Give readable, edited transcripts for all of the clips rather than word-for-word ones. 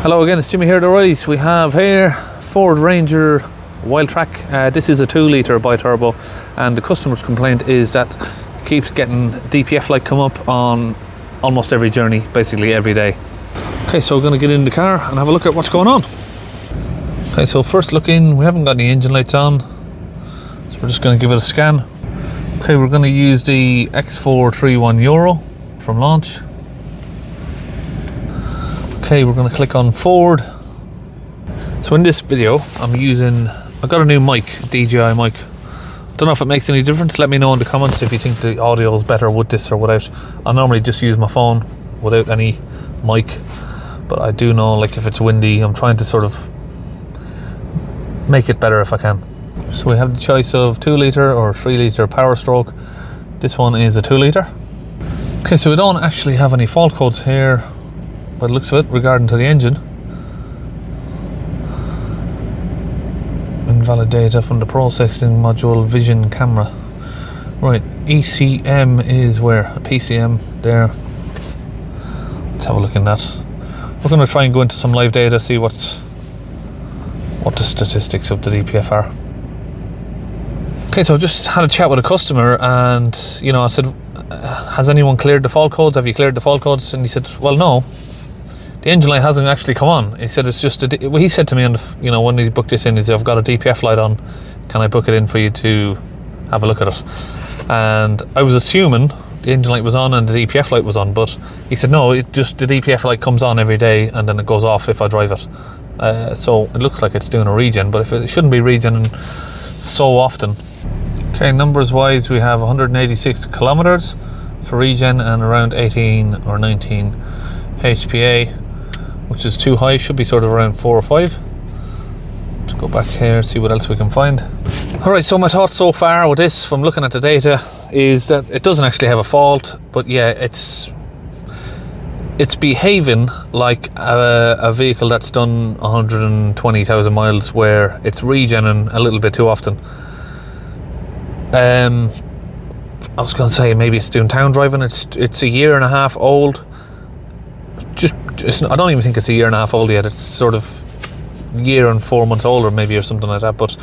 Hello again, it's Jimmy here at O'Reilly's. We have here Ford Ranger Wild Track. This is a 2-litre Biturbo, and the customer's complaint is that it keeps getting DPF light come up on almost every journey, basically every day. Okay, so we're going to get in the car and have a look at what's going on. Okay, so first look in, we haven't got any engine lights on, so we're just going to give it a scan. Okay, we're going to use the X431 Euro from launch. Okay, we're going to click on Ford. So in this video, I've got a new mic, DJI mic. Don't know if it makes any difference. Let me know in the comments if you think the audio is better with this or without. I normally just use my phone without any mic, but I do know, like, if it's windy, I'm trying to sort of make it better if I can. So we have the choice of 2-litre or 3-litre Power Stroke. This one is a 2-litre. Okay, so we don't actually have any fault codes here by the looks of it regarding to the engine. Invalid data from the processing module vision camera. Right, ECM is where? A PCM there. Let's have a look in that. We're going to try and go into some live data, see what the statistics of the DPF are. Okay, so I just had a chat with a customer, and I said, has anyone cleared the fault codes? Have you cleared the fault codes? And he said, well, no. The engine light hasn't actually come on. He said it's just he said to me, when he booked this in, he said, I've got a DPF light on. Can I book it in for you to have a look at it? And I was assuming the engine light was on and the DPF light was on, but he said no, the DPF light comes on every day and then it goes off if I drive it. So it looks like it's doing a regen, but it shouldn't be regening so often. Okay, numbers wise, we have 186 kilometers for regen and around 18 or 19 HPA, which is too high. Should be sort of around 4 or 5. Let's go back here, see what else we can find. Alright, so my thoughts so far with this, from looking at the data, is that it doesn't actually have a fault, but yeah, it's behaving like a vehicle that's done 120,000 miles, where it's regenning a little bit too often. I was going to say maybe it's doing town driving. It's a year and a half old. I don't even think it's a year and a half old yet. It's sort of year and 4 months older maybe, or something like that. But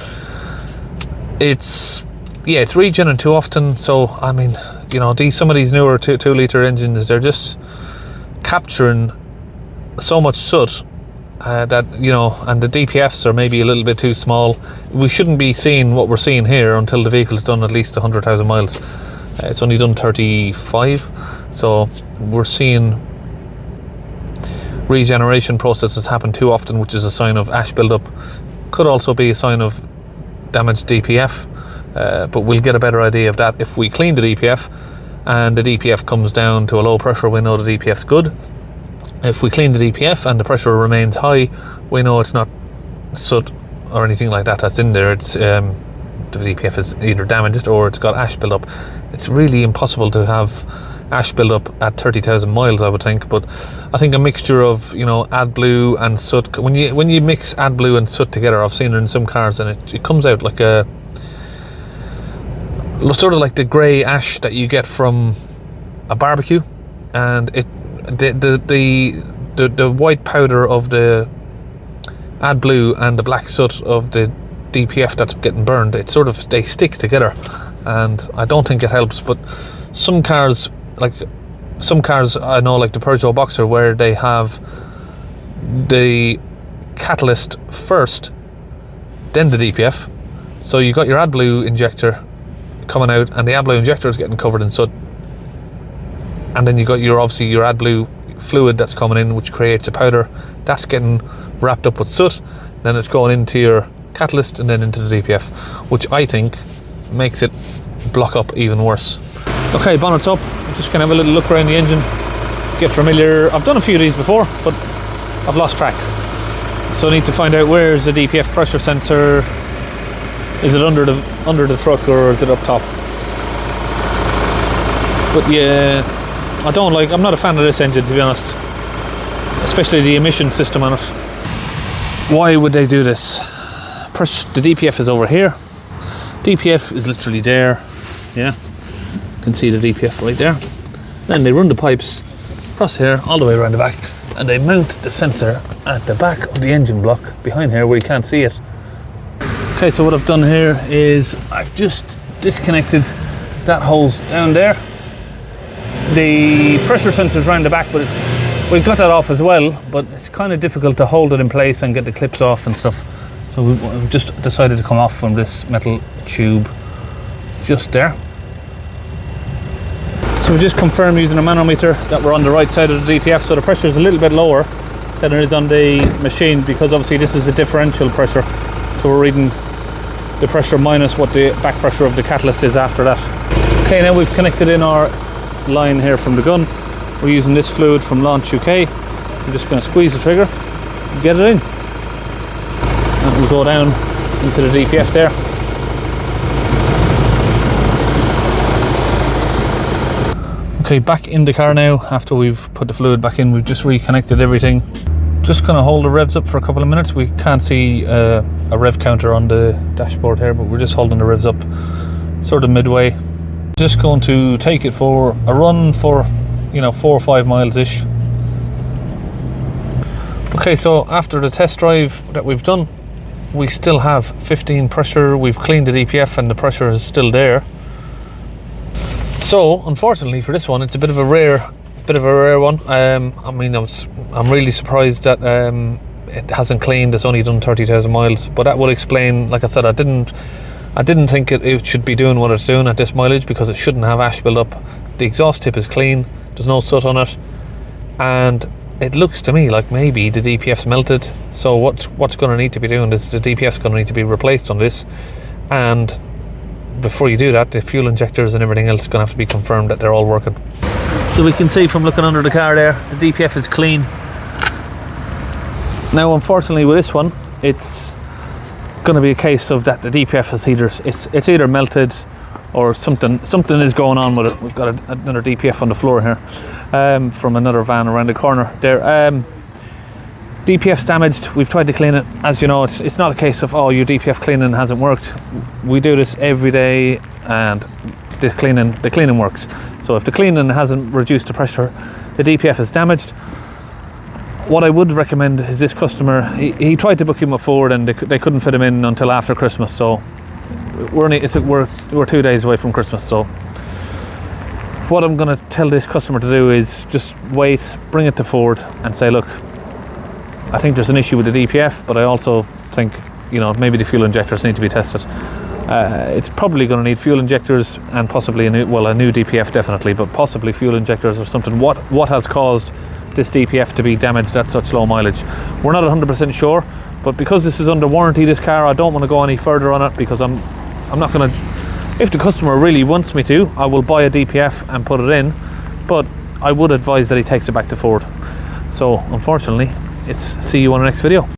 it's regenerating too often. So I mean, some of these newer 2-litre engines, they're just capturing so much soot that and the DPFs are maybe a little bit too small. We shouldn't be seeing what we're seeing here until the vehicle has done at least 100,000 miles. It's only done 35, so we're seeing regeneration processes happen too often, which is a sign of ash buildup. Could also be a sign of damaged DPF, but we'll get a better idea of that if we clean the DPF and the DPF comes down to a low pressure. We know the DPF's good. If we clean the DPF and the pressure remains high, we know it's not soot or anything like that that's in there. It's the DPF is either damaged or it's got ash buildup. It's really impossible to have ash buildup at 30,000 miles, I would think. But I think a mixture of AdBlue and soot, when you mix AdBlue and soot together, I've seen it in some cars, and it comes out like sort of like the grey ash that you get from a barbecue, and the white powder of the AdBlue and the black soot of the DPF that's getting burned, they stick together, and I don't think it helps. But some cars I know, like the Peugeot Boxer, where they have the catalyst first, then the DPF. So you got your AdBlue injector coming out, and the AdBlue injector is getting covered in soot, and then you got your AdBlue fluid that's coming in, which creates a powder that's getting wrapped up with soot. Then it's going into your catalyst and then into the DPF, which I think makes it block up even worse. Okay, bonnet's up. I'm just gonna have a little look around the engine, get familiar. I've done a few of these before, but I've lost track. So I need to find out, where's the DPF pressure sensor. Is it under the truck, or is it up top? But yeah, I'm not a fan of this engine, to be honest, especially the emission system on it. Why would they do this? The DPF is over here. DPF is literally there. Yeah, you can see the DPF right there. Then they run the pipes across here, all the way around the back, and they mount the sensor at the back of the engine block behind here where you can't see it. Okay, so what I've done here is I've just disconnected that hose down there. The pressure sensor's around the back, but we've got that off as well, but it's kind of difficult to hold it in place and get the clips off and stuff. So we've just decided to come off from this metal tube just there. So we just confirm using a manometer that we're on the right side of the DPF, so the pressure is a little bit lower than it is on the machine, because obviously this is a differential pressure. So we're reading the pressure minus what the back pressure of the catalyst is after that. Okay, now we've connected in our line here from the gun. We're using this fluid from Launch UK. We're just going to squeeze the trigger and get it in. And it will go down into the DPF there. Okay, back in the car now after we've put the fluid back in. We've just reconnected everything. Just going to hold the revs up for a couple of minutes. We can't see a rev counter on the dashboard here, but we're just holding the revs up sort of midway. Just going to take it for a run for 4 or 5 miles ish. Okay, so after the test drive that we've done, we still have 15 pressure. We've cleaned the DPF and the pressure is still there. So unfortunately for this one, it's a bit of a rare one. I mean, I'm really surprised that it hasn't cleaned. It's only done 30,000 miles, but that will explain. Like I said, I didn't think it should be doing what it's doing at this mileage, because it shouldn't have ash build up. The exhaust tip is clean, there's no soot on it, and it looks to me like maybe the DPF's melted. So what's going to need to be doing is the DPF's going to need to be replaced on this, and before you do that, the fuel injectors and everything else is going to have to be confirmed that they're all working. So we can see from looking under the car there, the DPF is clean. Now unfortunately with this one, it's going to be a case of that the DPF is it's either melted or something is going on with it. We've got another DPF on the floor here from another van around the corner there. DPF's damaged. We've tried to clean it. As you know, it's not a case of, oh, your DPF cleaning hasn't worked. We do this every day, and the cleaning works. So if the cleaning hasn't reduced the pressure, the DPF is damaged. What I would recommend is this customer, he tried to book him a Ford and they couldn't fit him in until after Christmas. So we're 2 days away from Christmas. So what I'm going to tell this customer to do is just wait, bring it to Ford and say, look, I think there's an issue with the DPF, but I also think, maybe the fuel injectors need to be tested. It's probably going to need fuel injectors and possibly a new DPF definitely, but possibly fuel injectors or something. What has caused this DPF to be damaged at such low mileage? We're not 100% sure, but because this is under warranty, this car, I don't want to go any further on it, because I'm not going to. If the customer really wants me to, I will buy a DPF and put it in, but I would advise that he takes it back to Ford. So unfortunately, it's see you on the next video.